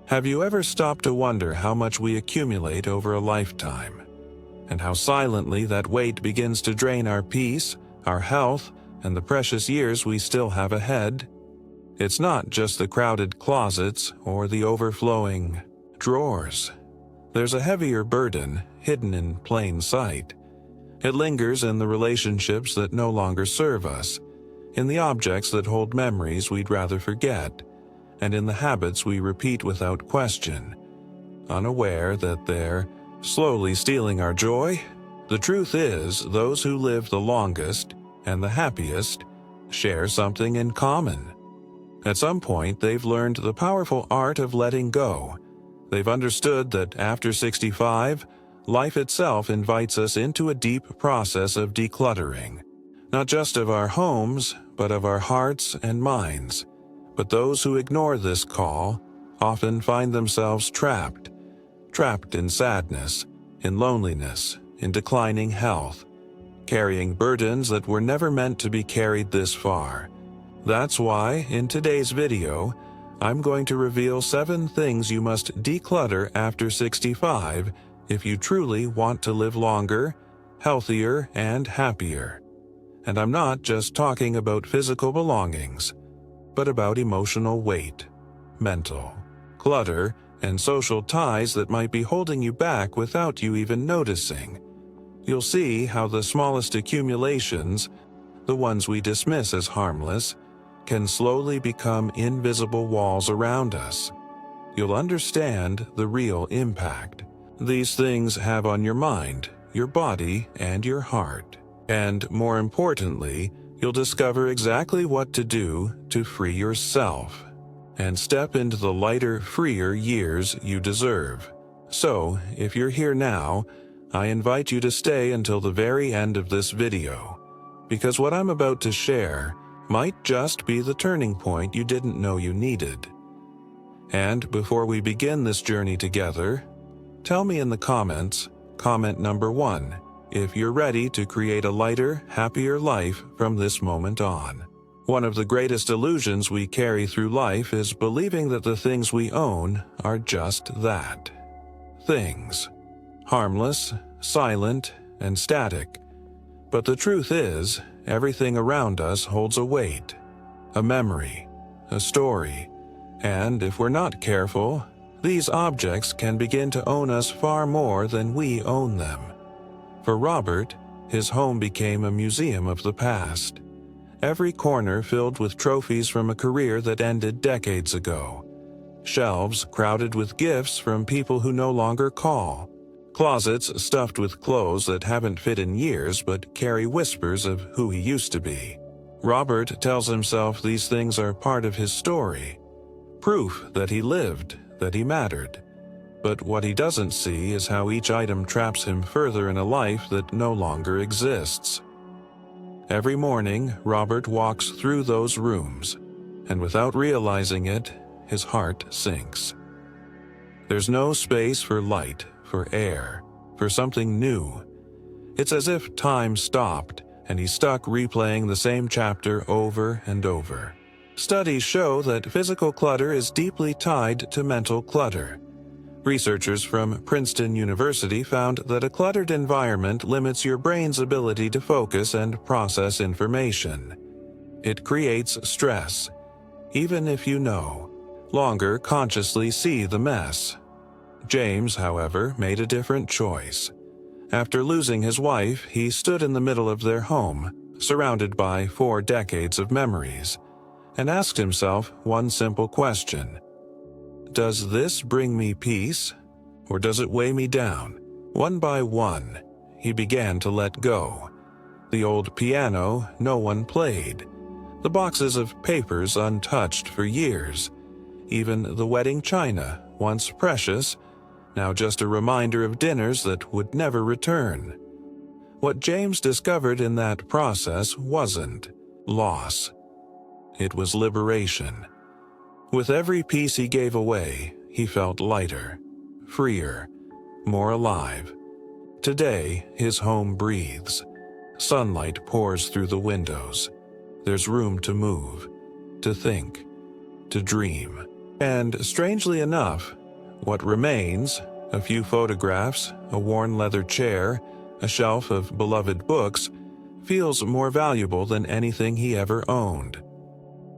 Have you ever stopped to wonder how much we accumulate over a lifetime, and how silently that weight begins to drain our peace, our health, and the precious years we still have ahead? It's not just the crowded closets or the overflowing drawers. There's a heavier burden hidden in plain sight. It lingers in the relationships that no longer serve us, in the objects that hold memories we'd rather forget, and in the habits we repeat without question, unaware that they're slowly stealing our joy. The truth is, those who live the longest and the happiest share something in common. At some point, they've learned the powerful art of letting go. They've understood that after 65, life itself invites us into a deep process of decluttering, not just of our homes, but of our hearts and minds. But those who ignore this call often find themselves trapped in sadness, in loneliness, in declining health, carrying burdens that were never meant to be carried this far. That's why, in today's video, I'm going to reveal 7 things you must declutter after 65 if you truly want to live longer, healthier, and happier. And I'm not just talking about physical belongings, but about emotional weight, mental clutter, and social ties that might be holding you back without you even noticing. You'll see how the smallest accumulations, the ones we dismiss as harmless, can slowly become invisible walls around us. You'll understand the real impact these things have on your mind, your body, and your heart. And more importantly, you'll discover exactly what to do to free yourself and step into the lighter, freer years you deserve. So, if you're here now, I invite you to stay until the very end of this video, because what I'm about to share might just be the turning point you didn't know you needed. And before we begin this journey together, tell me in the comments, comment number 1, if you're ready to create a lighter, happier life from this moment on. One of the greatest illusions we carry through life is believing that the things we own are just that. Things. Harmless, silent, and static. But the truth is, everything around us holds a weight, a memory, a story, and if we're not careful, these objects can begin to own us far more than we own them. For Robert, his home became a museum of the past. Every corner filled with trophies from a career that ended decades ago. Shelves crowded with gifts from people who no longer call. Closets stuffed with clothes that haven't fit in years but carry whispers of who he used to be. Robert tells himself these things are part of his story. Proof that he lived, that he mattered. But what he doesn't see is how each item traps him further in a life that no longer exists. Every morning, Robert walks through those rooms, and without realizing it, his heart sinks. There's no space for light, for air, for something new. It's as if time stopped, and he's stuck replaying the same chapter over and over. Studies show that physical clutter is deeply tied to mental clutter. Researchers from Princeton University found that a cluttered environment limits your brain's ability to focus and process information. It creates stress, even if you no longer consciously see the mess. James, however, made a different choice. After losing his wife, he stood in the middle of their home, surrounded by 4 decades of memories, and asked himself one simple question. Does this bring me peace, or does it weigh me down? One by one, he began to let go. The old piano no one played, the boxes of papers untouched for years, even the wedding china, once precious, now just a reminder of dinners that would never return. What James discovered in that process wasn't loss. It was liberation. With every piece he gave away, he felt lighter, freer, more alive. Today, his home breathes. Sunlight pours through the windows. There's room to move, to think, to dream. And strangely enough, what remains, a few photographs, a worn leather chair, a shelf of beloved books, feels more valuable than anything he ever owned.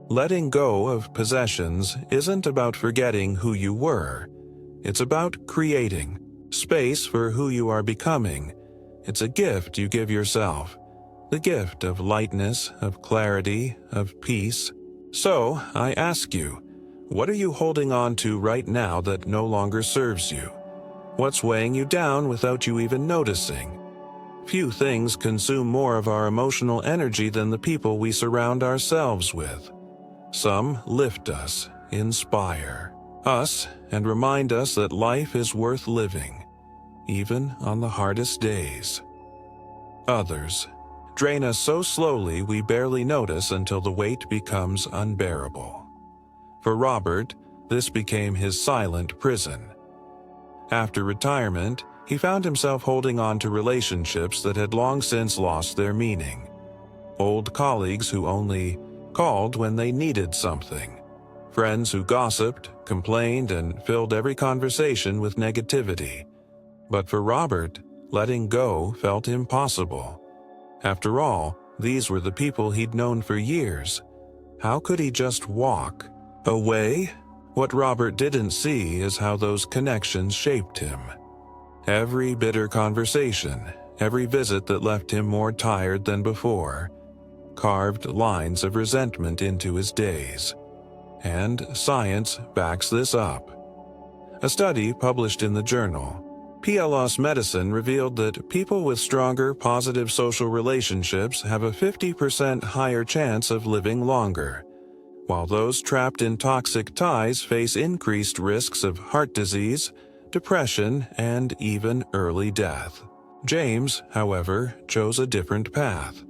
Letting go of possessions isn't about forgetting who you were. It's about creating space for who you are becoming. It's a gift you give yourself, the gift of lightness, of clarity, of peace. So, I ask you, what are you holding on to right now that no longer serves you? What's weighing you down without you even noticing? Few things consume more of our emotional energy than the people we surround ourselves with. Some lift us, inspire us, and remind us that life is worth living, even on the hardest days. Others drain us so slowly we barely notice until the weight becomes unbearable. For Robert, this became his silent prison. After retirement, he found himself holding on to relationships that had long since lost their meaning. Old colleagues who only called when they needed something. Friends who gossiped, complained, and filled every conversation with negativity. But for Robert, letting go felt impossible. After all, these were the people he'd known for years. How could he just walk away? What Robert didn't see is how those connections shaped him. Every bitter conversation, every visit that left him more tired than before, carved lines of resentment into his days. And science backs this up. A study published in the journal PLOS Medicine revealed that people with stronger positive social relationships have a 50% higher chance of living longer, while those trapped in toxic ties face increased risks of heart disease, depression, and even early death. James, however, chose a different path.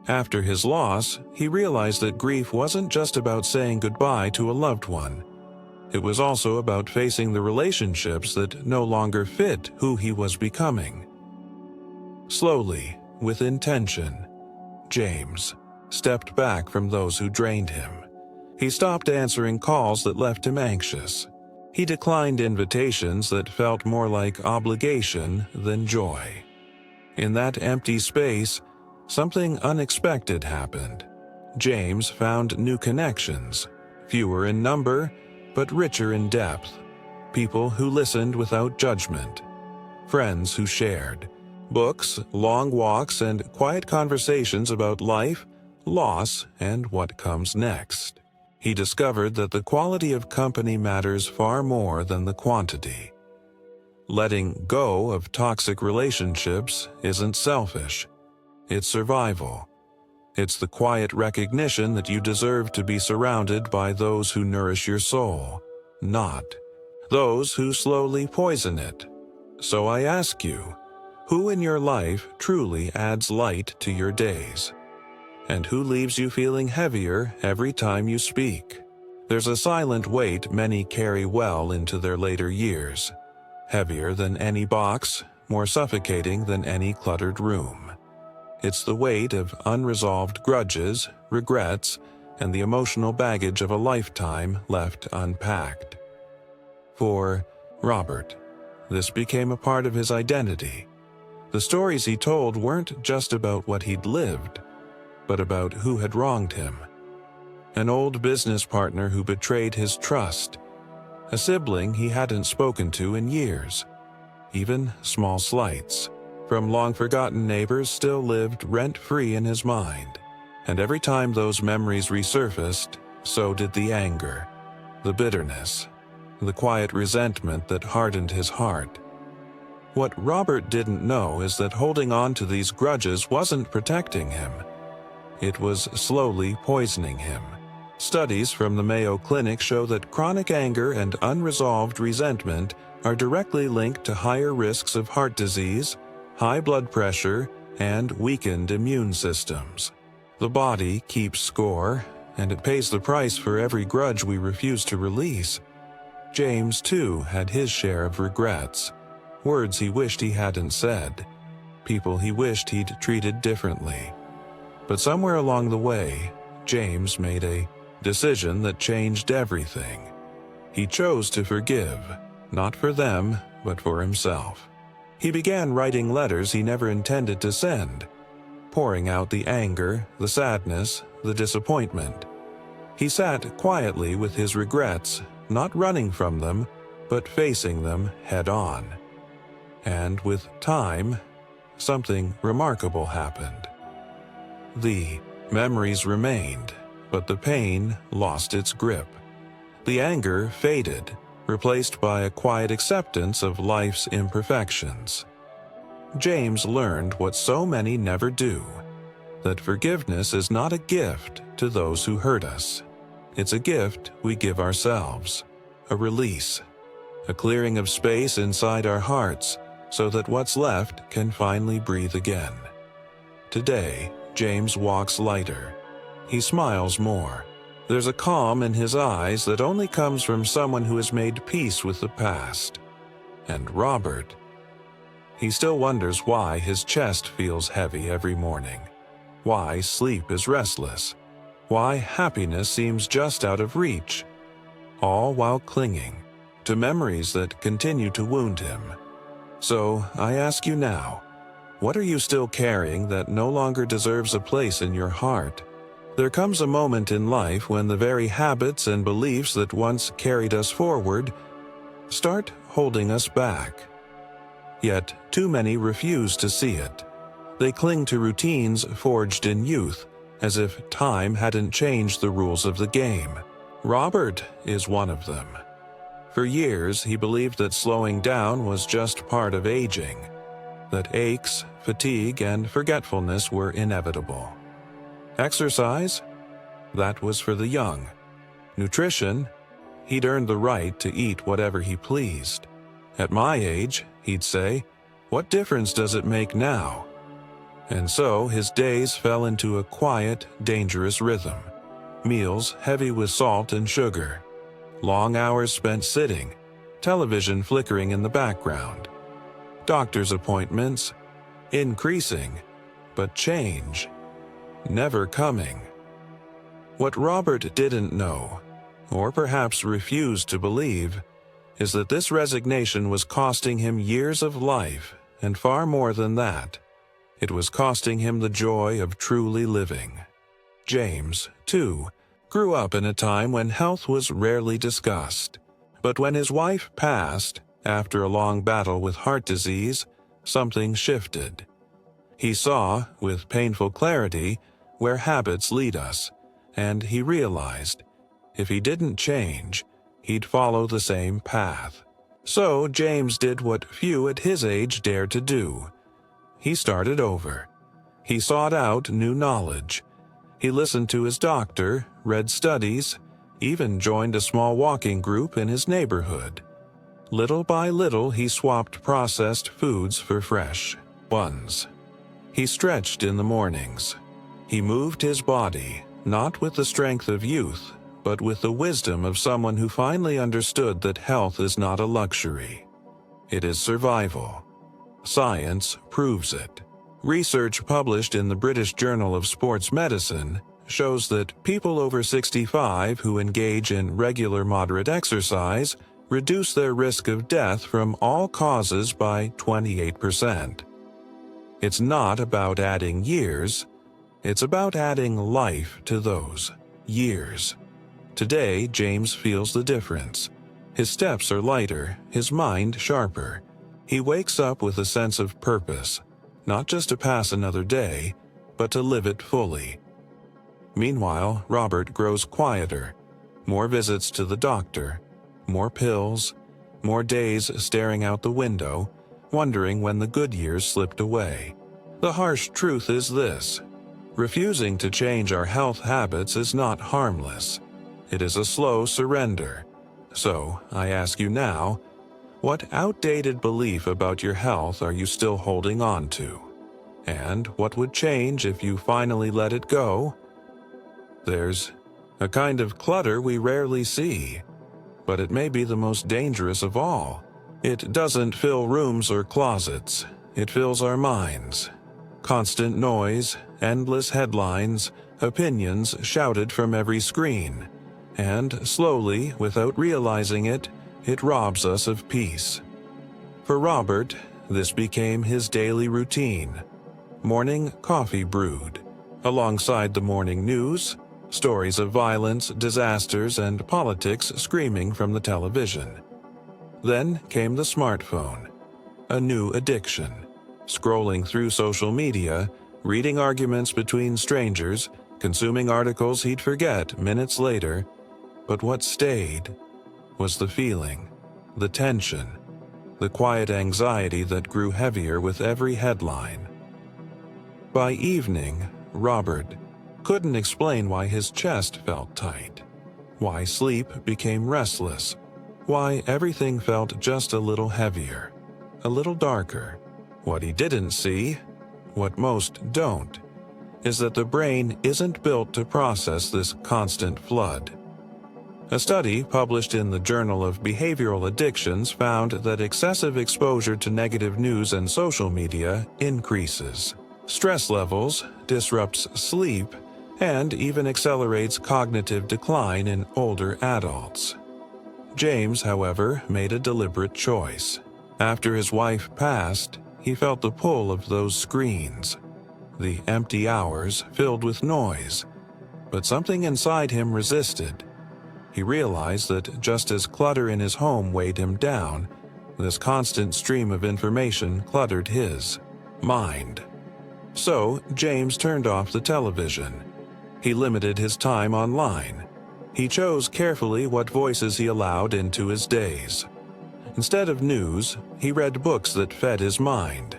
After his loss, he realized that grief wasn't just about saying goodbye to a loved one. It was also about facing the relationships that no longer fit who he was becoming. Slowly, with intention, James stepped back from those who drained him. He stopped answering calls that left him anxious. He declined invitations that felt more like obligation than joy. In that empty space, something unexpected happened. James found new connections, fewer in number, but richer in depth. People who listened without judgment. Friends who shared. Books, long walks, and quiet conversations about life, loss, and what comes next. He discovered that the quality of company matters far more than the quantity. Letting go of toxic relationships isn't selfish. It's survival. It's the quiet recognition that you deserve to be surrounded by those who nourish your soul, not those who slowly poison it. So I ask you, who in your life truly adds light to your days? And who leaves you feeling heavier every time you speak? There's a silent weight many carry well into their later years, heavier than any box, more suffocating than any cluttered room. It's the weight of unresolved grudges, regrets, and the emotional baggage of a lifetime left unpacked. For Robert, this became a part of his identity. The stories he told weren't just about what he'd lived, but about who had wronged him. An old business partner who betrayed his trust, a sibling he hadn't spoken to in years, even small slights from long-forgotten neighbors still lived rent-free in his mind. And every time those memories resurfaced, so did the anger, the bitterness, the quiet resentment that hardened his heart. What Robert didn't know is that holding on to these grudges wasn't protecting him. It was slowly poisoning him. Studies from the Mayo Clinic show that chronic anger and unresolved resentment are directly linked to higher risks of heart disease, high blood pressure, and weakened immune systems. The body keeps score, and it pays the price for every grudge we refuse to release. James, too, had his share of regrets, words he wished he hadn't said, people he wished he'd treated differently. But somewhere along the way, James made a decision that changed everything. He chose to forgive, not for them, but for himself. He began writing letters he never intended to send, pouring out the anger, the sadness, the disappointment. He sat quietly with his regrets, not running from them, but facing them head-on. And with time, something remarkable happened. The memories remained, but the pain lost its grip. The anger faded, replaced by a quiet acceptance of life's imperfections. James learned what so many never do, that forgiveness is not a gift to those who hurt us. It's a gift we give ourselves, a release, a clearing of space inside our hearts so that what's left can finally breathe again. Today, James walks lighter. He smiles more. There's a calm in his eyes that only comes from someone who has made peace with the past. And Robert, he still wonders why his chest feels heavy every morning, why sleep is restless, why happiness seems just out of reach, all while clinging to memories that continue to wound him. So I ask you now, what are you still carrying that no longer deserves a place in your heart? There comes a moment in life when the very habits and beliefs that once carried us forward start holding us back. Yet too many refuse to see it. They cling to routines forged in youth, as if time hadn't changed the rules of the game. Robert is one of them. For years, he believed that slowing down was just part of aging, that aches, fatigue, and forgetfulness were inevitable. Exercise? That was for the young. Nutrition? He'd earned the right to eat whatever he pleased. At my age, he'd say, what difference does it make now? And so his days fell into a quiet, dangerous rhythm. Meals heavy with salt and sugar. Long hours spent sitting, television flickering in the background. Doctor's appointments, increasing, but change never coming. What Robert didn't know, or perhaps refused to believe, is that this resignation was costing him years of life, and far more than that. It was costing him the joy of truly living. James, too, grew up in a time when health was rarely discussed. But when his wife passed, after a long battle with heart disease, something shifted. He saw, with painful clarity, where habits lead us, and he realized, if he didn't change, he'd follow the same path. So James did what few at his age dared to do. He started over. He sought out new knowledge. He listened to his doctor, read studies, even joined a small walking group in his neighborhood. Little by little, he swapped processed foods for fresh ones. He stretched in the mornings. He moved his body, not with the strength of youth, but with the wisdom of someone who finally understood that health is not a luxury. It is survival. Science proves it. Research published in the British Journal of Sports Medicine shows that people over 65 who engage in regular moderate exercise reduce their risk of death from all causes by 28%. It's not about adding years, it's about adding life to those years. Today, James feels the difference. His steps are lighter, his mind sharper. He wakes up with a sense of purpose, not just to pass another day, but to live it fully. Meanwhile, Robert grows quieter. More visits to the doctor, more pills, more days staring out the window, wondering when the good years slipped away. The harsh truth is this: refusing to change our health habits is not harmless. It is a slow surrender. So, I ask you now, what outdated belief about your health are you still holding on to? And what would change if you finally let it go? There's a kind of clutter we rarely see, but it may be the most dangerous of all. It doesn't fill rooms or closets. It fills our minds. Constant noise, endless headlines, opinions shouted from every screen. And slowly, without realizing it, it robs us of peace. For Robert, this became his daily routine. Morning coffee brewed. Alongside the morning news, stories of violence, disasters, and politics screaming from the television. Then came the smartphone, a new addiction. Scrolling through social media, reading arguments between strangers, consuming articles he'd forget minutes later. But what stayed was the feeling, the tension, the quiet anxiety that grew heavier with every headline. By evening, Robert couldn't explain why his chest felt tight, why sleep became restless, why everything felt just a little heavier, a little darker. What he didn't see, what most don't, is that the brain isn't built to process this constant flood. A study published in the Journal of Behavioral Addictions found that excessive exposure to negative news and social media increases stress levels, disrupts sleep, and even accelerates cognitive decline in older adults. James, however, made a deliberate choice. After his wife passed, he felt the pull of those screens, the empty hours filled with noise, but something inside him resisted. He realized that just as clutter in his home weighed him down, this constant stream of information cluttered his mind. So, James turned off the television. He limited his time online. He chose carefully what voices he allowed into his days. Instead of news, he read books that fed his mind.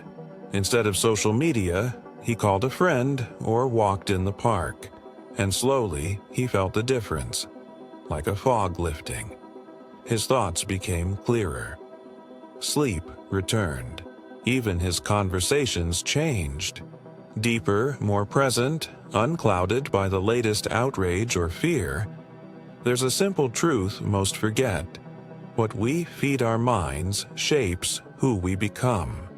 Instead of social media, he called a friend or walked in the park. And slowly, he felt the difference, like a fog lifting. His thoughts became clearer. Sleep returned. Even his conversations changed. Deeper, more present, unclouded by the latest outrage or fear. There's a simple truth most forget. What we feed our minds shapes who we become.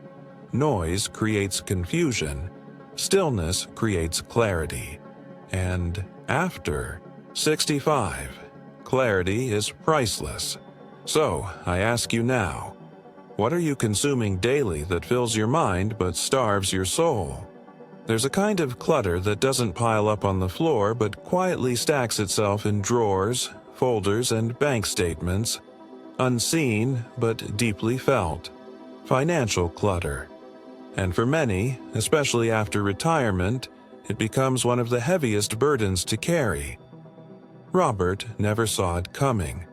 Noise creates confusion. Stillness creates clarity. And after 65, clarity is priceless. So, I ask you now, what are you consuming daily that fills your mind but starves your soul? There's a kind of clutter that doesn't pile up on the floor but quietly stacks itself in drawers, folders, and bank statements, unseen but deeply felt. Financial clutter. And for many, especially after retirement, it becomes one of the heaviest burdens to carry. Robert never saw it coming.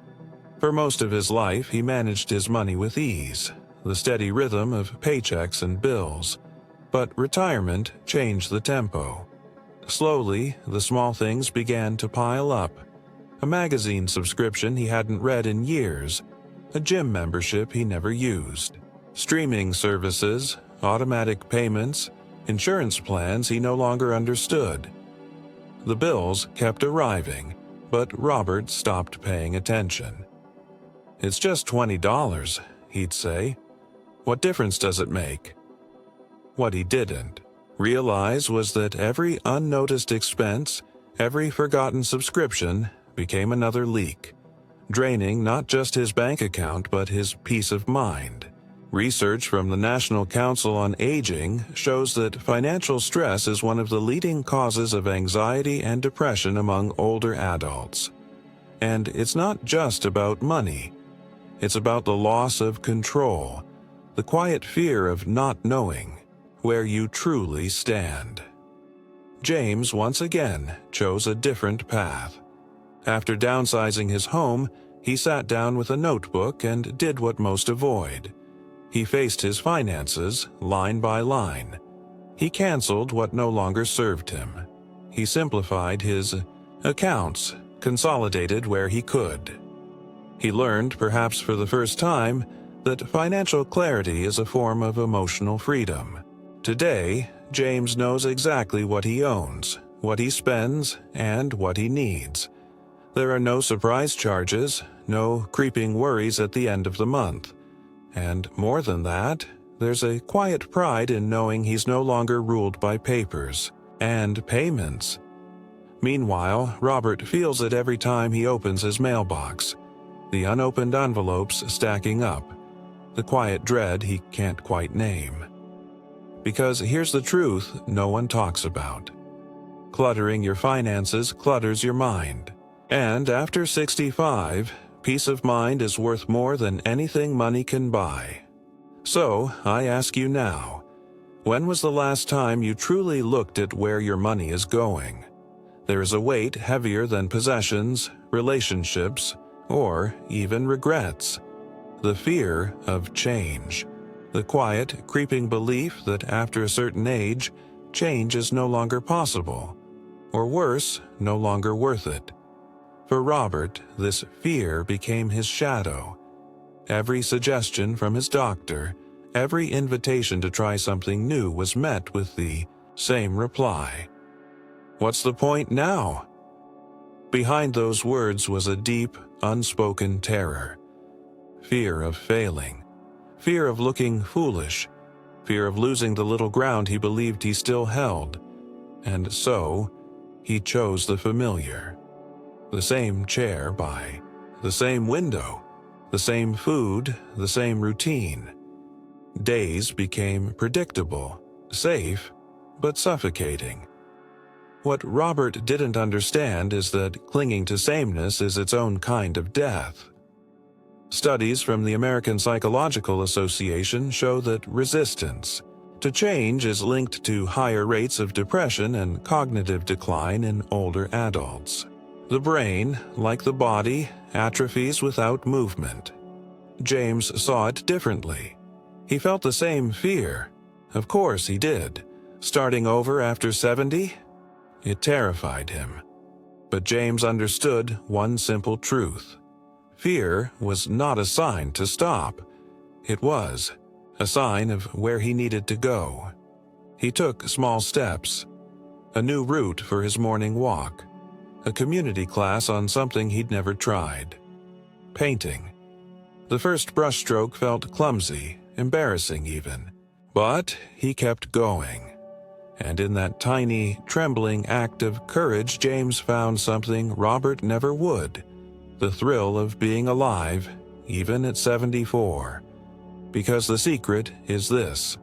For most of his life, he managed his money with ease, the steady rhythm of paychecks and bills. But retirement changed the tempo. Slowly, the small things began to pile up. A magazine subscription he hadn't read in years, a gym membership he never used, streaming services, automatic payments, insurance plans he no longer understood. The bills kept arriving, but Robert stopped paying attention. "It's just $20, he'd say. "What difference does it make?" What he didn't realize was that every unnoticed expense, every forgotten subscription, became another leak, draining not just his bank account but his peace of mind. Research from the National Council on Aging shows that financial stress is one of the leading causes of anxiety and depression among older adults. And it's not just about money. It's about the loss of control, the quiet fear of not knowing where you truly stand. James once again chose a different path. After downsizing his home, he sat down with a notebook and did what most avoid. He faced his finances line by line. He canceled what no longer served him. He simplified his accounts, consolidated where he could. He learned, perhaps for the first time, that financial clarity is a form of emotional freedom. Today, James knows exactly what he owns, what he spends, and what he needs. There are no surprise charges, no creeping worries at the end of the month. And more than that, there's a quiet pride in knowing he's no longer ruled by papers and payments. Meanwhile, Robert feels it every time he opens his mailbox. The unopened envelopes stacking up. The quiet dread he can't quite name. Because here's the truth no one talks about. Cluttering your finances clutters your mind. And after 65, peace of mind is worth more than anything money can buy. So, I ask you now, when was the last time you truly looked at where your money is going? There is a weight heavier than possessions, relationships, or even regrets. The fear of change. The quiet, creeping belief that after a certain age, change is no longer possible. Or worse, no longer worth it. For Robert, this fear became his shadow. Every suggestion from his doctor, every invitation to try something new was met with the same reply. What's the point now? Behind those words was a deep, unspoken terror. Fear of failing. Fear of looking foolish. Fear of losing the little ground he believed he still held. And so, he chose the familiar. The same chair by the same window, the same food, the same routine. Days became predictable, safe, but suffocating. What Robert didn't understand is that clinging to sameness is its own kind of death. Studies from the American Psychological Association show that resistance to change is linked to higher rates of depression and cognitive decline in older adults. The brain, like the body, atrophies without movement. James saw it differently. He felt the same fear. Of course he did. Starting over after 70? It terrified him. But James understood one simple truth. Fear was not a sign to stop. It was a sign of where he needed to go. He took small steps. A new route for his morning walk. A community class on something he'd never tried. Painting. The first brushstroke felt clumsy, embarrassing even. But he kept going. And in that tiny, trembling act of courage, James found something Robert never would. The thrill of being alive, even at 74. Because the secret is this.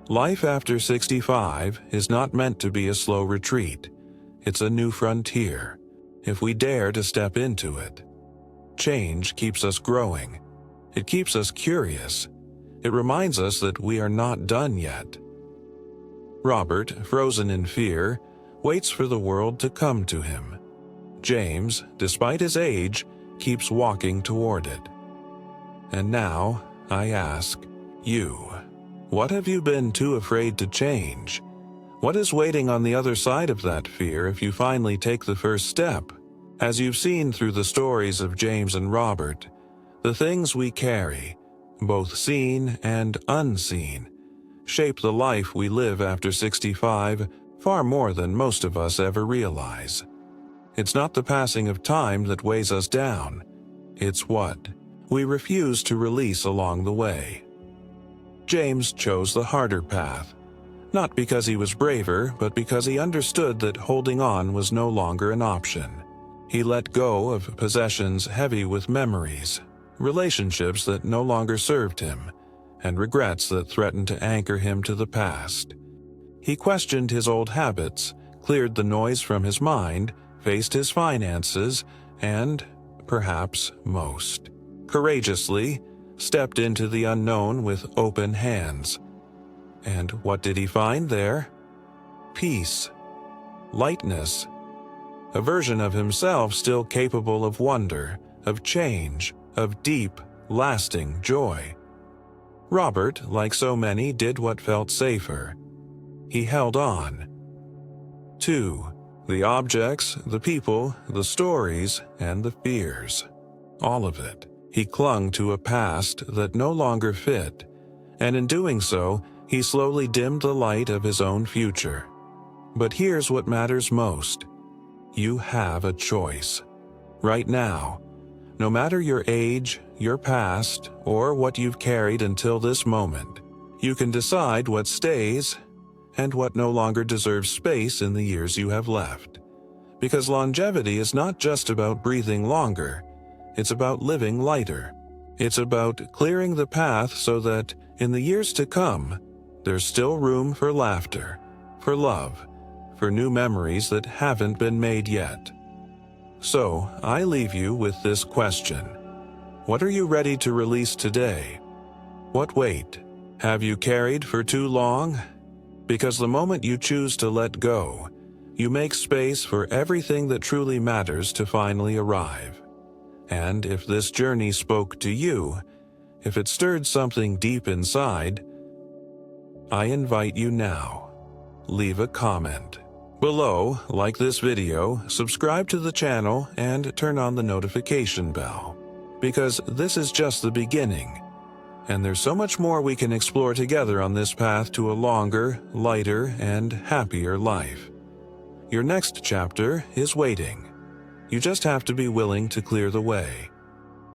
Life after 65 is not meant to be a slow retreat. It's a new frontier, if we dare to step into it. Change keeps us growing. It keeps us curious. It reminds us that we are not done yet. Robert, frozen in fear, waits for the world to come to him. James, despite his age, keeps walking toward it. And now, I ask, you, what have you been too afraid to change? What is waiting on the other side of that fear if you finally take the first step? As you've seen through the stories of James and Robert, the things we carry, both seen and unseen, shape the life we live after 65 far more than most of us ever realize. It's not the passing of time that weighs us down. It's what we refuse to release along the way. James chose the harder path, not because he was braver, but because he understood that holding on was no longer an option. He let go of possessions heavy with memories, relationships that no longer served him, and regrets that threatened to anchor him to the past. He questioned his old habits, cleared the noise from his mind, faced his finances, and, perhaps most, courageously stepped into the unknown with open hands. And what did he find there? Peace, lightness, a version of himself still capable of wonder, of change, of deep, lasting joy. Robert, like so many, did what felt safer. He held on. 2. The objects, the people, the stories, and the fears. All of it. He clung to a past that no longer fit, and in doing so, he slowly dimmed the light of his own future. But here's what matters most. You have a choice. Right now. No matter your age, your past, or what you've carried until this moment, you can decide what stays and what no longer deserves space in the years you have left. Because longevity is not just about breathing longer, it's about living lighter. It's about clearing the path so that, in the years to come, there's still room for laughter, for love, for new memories that haven't been made yet. So, I leave you with this question. What are you ready to release today? What weight have you carried for too long? Because the moment you choose to let go, you make space for everything that truly matters to finally arrive. And if this journey spoke to you, if it stirred something deep inside, I invite you now. Leave a comment below, like this video, subscribe to the channel, and turn on the notification bell. Because this is just the beginning, and there's so much more we can explore together on this path to a longer, lighter, and happier life. Your next chapter is waiting. You just have to be willing to clear the way.